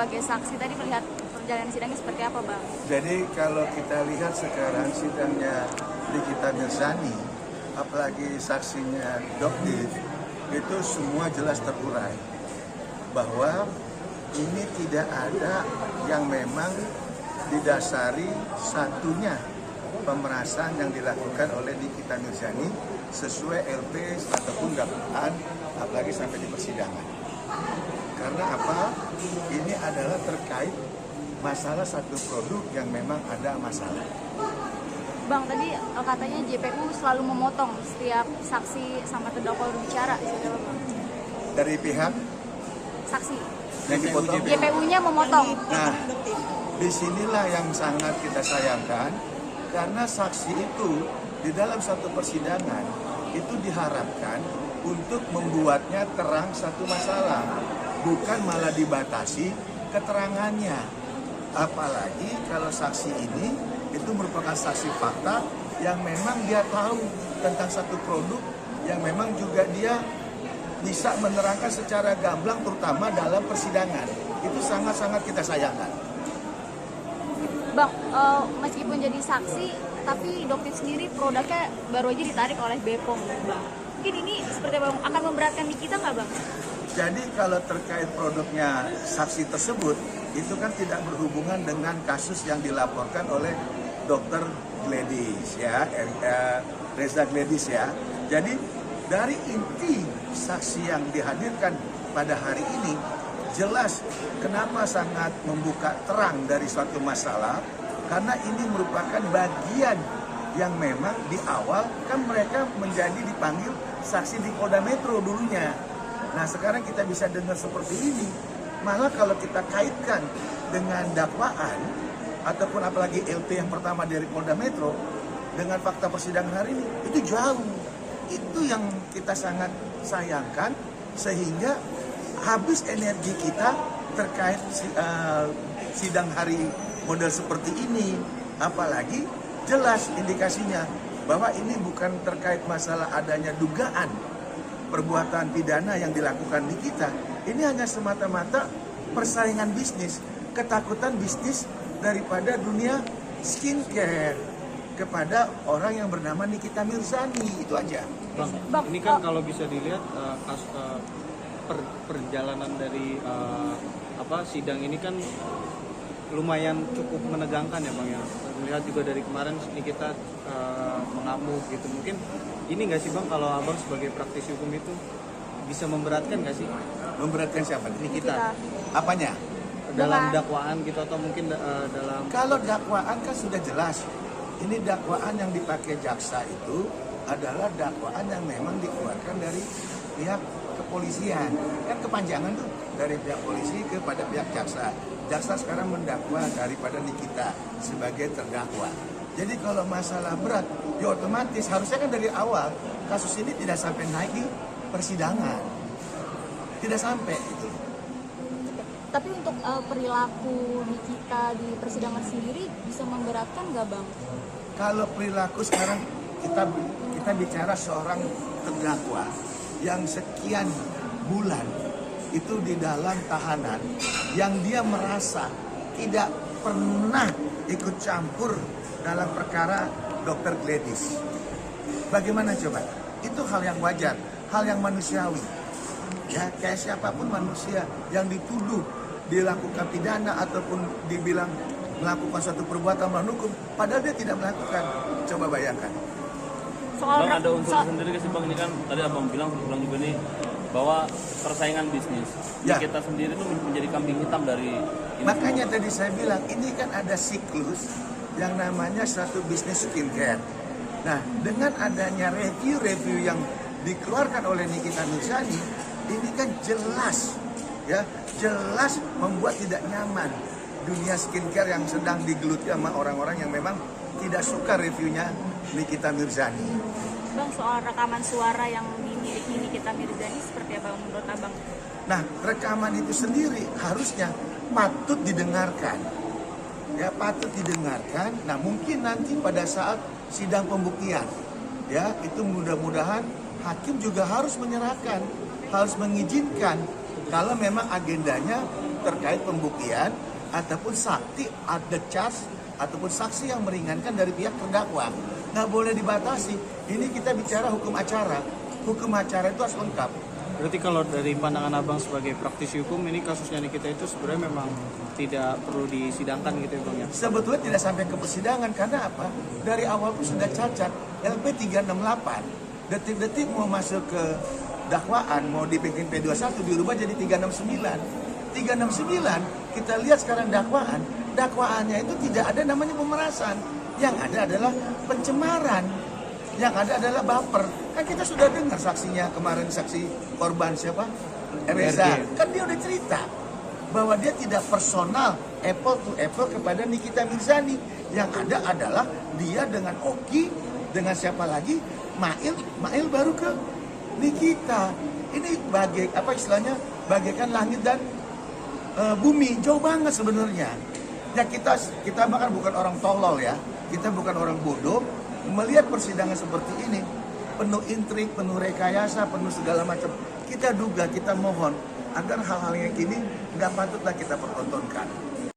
sebagai saksi tadi melihat perjalanan sidangnya seperti apa, Bang? Jadi kalau kita lihat sekarang sidangnya Nikita Mirzani, apalagi saksinya Dok Div, itu semua jelas terurai bahwa ini tidak ada yang memang didasari satunya pemerasan yang dilakukan oleh Nikita Mirzani sesuai LP ataupun dakwaan, apalagi sampai di persidangan. Karena apa? Ini adalah terkait masalah satu produk yang memang ada masalah. Bang, tadi katanya JPU selalu memotong setiap saksi sama terdakwa berbicara, seperti apa, Bang? Dari pihak Saksi. yang dipotong. JPU-nya memotong. Nah, disinilah yang sangat kita sayangkan, karena saksi itu di dalam satu persidangan itu diharapkan untuk membuatnya terang satu masalah, bukan malah dibatasi keterangannya. Apalagi kalau saksi ini itu merupakan saksi fakta yang memang dia tahu tentang satu produk yang memang juga dia bisa menerangkan secara gamblang terutama dalam persidangan. Itu sangat-sangat kita sayangkan. Bang, meskipun jadi saksi, tapi Dokter sendiri produknya baru aja ditarik oleh BPOM, Bang. Mungkin ini seperti Bang akan memberatkan di kita nggak, Bang? Jadi kalau terkait produknya saksi tersebut, itu kan tidak berhubungan dengan kasus yang dilaporkan oleh Dr. Gledis ya, Reza Gledis ya. Jadi dari inti saksi yang dihadirkan pada hari ini, jelas kenapa sangat membuka terang dari suatu masalah, karena ini merupakan bagian yang memang di awal kan mereka menjadi dipanggil saksi di Polda Metro dulunya. Nah sekarang kita bisa dengar seperti ini, malah kalau kita kaitkan dengan dakwaan ataupun apalagi LP yang pertama dari Polda Metro dengan fakta persidangan hari ini, itu jauh. Itu yang kita sangat sayangkan, sehingga habis energi kita terkait sidang hari model seperti ini. Apalagi jelas indikasinya bahwa ini bukan terkait masalah adanya dugaan perbuatan pidana yang dilakukan di kita. Ini hanya semata-mata persaingan bisnis, ketakutan bisnis daripada dunia skincare kepada orang yang bernama Nikita Mirzani. Itu aja. Bang, ini kan kalau bisa dilihat perjalanan dari sidang ini kan lumayan cukup menegangkan ya, Bang ya. Melihat juga dari kemarin Nikita mengamuk gitu. Mungkin ini nggak sih, Bang, kalau Abang sebagai praktisi hukum itu bisa memberatkan nggak sih? Memberatkan siapa? Nikita. Apanya? Dalam dakwaan gitu, atau mungkin dalam... Kalau dakwaan kan sudah jelas. Ini dakwaan yang dipakai jaksa itu adalah dakwaan yang memang dikeluarkan dari pihak kepolisian. Kan kepanjangan tuh, dari pihak polisi kepada pihak jaksa. Jaksa sekarang mendakwa daripada Nikita sebagai terdakwa. Jadi kalau masalah berat, ya otomatis harusnya kan dari awal kasus ini tidak sampai naik di persidangan. Tidak sampai itu. Tapi untuk perilaku Nikita di persidangan sendiri bisa memberatkan nggak, Bang? Kalau perilaku sekarang kita bicara seorang terdakwa yang sekian bulan itu di dalam tahanan, yang dia merasa tidak pernah ikut campur dalam perkara Dr. Gledis. Bagaimana coba? Itu hal yang wajar, hal yang manusiawi. Ya, kayak siapapun manusia yang dituduh dilakukan pidana ataupun dibilang melakukan suatu perbuatan melawan hukum, padahal dia tidak melakukan. Coba bayangkan. Bang, ada unsur sendiri sih, Bang, ini kan tadi Abang bilang juga nih bahwa persaingan bisnis Ya. kita sendiri itu menjadi kambing hitam dari ini. Makanya tadi saya bilang ini kan ada siklus yang namanya satu bisnis skincare. Nah, dengan adanya review-review yang dikeluarkan oleh Nikita Mirzani, ini kan jelas membuat tidak nyaman dunia skincare yang sedang digeluti sama orang-orang yang memang tidak suka reviewnya Nikita Mirzani. Bang, soal rekaman suara yang dimiliki Nikita Mirzani seperti apa menurut Abang? Nah, rekaman itu sendiri harusnya patut didengarkan. Ya, patut didengarkan. Nah, mungkin nanti pada saat sidang pembuktian, ya, itu mudah-mudahan hakim juga harus menyerahkan, harus mengizinkan kalau memang agendanya terkait pembuktian ataupun saksi ada charge ataupun saksi yang meringankan dari pihak terdakwa. Nggak boleh dibatasi. Ini kita bicara hukum acara. Hukum acara itu harus lengkap. Berarti kalau dari pandangan abang sebagai praktisi hukum, ini kasusnya Nikita itu sebenarnya memang tidak perlu disidangkan gitu ya bang ya? Sebetulnya tidak sampai ke persidangan karena apa? Dari awal pun sudah cacat. LP 368 detik-detik mau masuk ke dakwaan, mau dibikin P21 dirubah jadi 369. 369 kita lihat sekarang dakwaannya itu tidak ada namanya pemerasan. Yang ada adalah pencemaran. Yang ada adalah baper. Kan kita sudah dengar saksinya kemarin, saksi korban siapa? Reza. Kan dia udah cerita bahwa dia tidak personal apple to apple kepada Nikita Mirzani. Yang ada adalah dia dengan Oki, dengan siapa lagi? Mail baru ke Nikita. Ini bagai apa istilahnya? Bagaikan langit dan bumi, jauh banget sebenarnya. Ya kita bahkan bukan orang tolol ya. Kita bukan orang bodoh. Melihat persidangan seperti ini, penuh intrik, penuh rekayasa, penuh segala macam. Kita duga, kita mohon agar hal-hal yang gini nggak patutlah kita pertontonkan.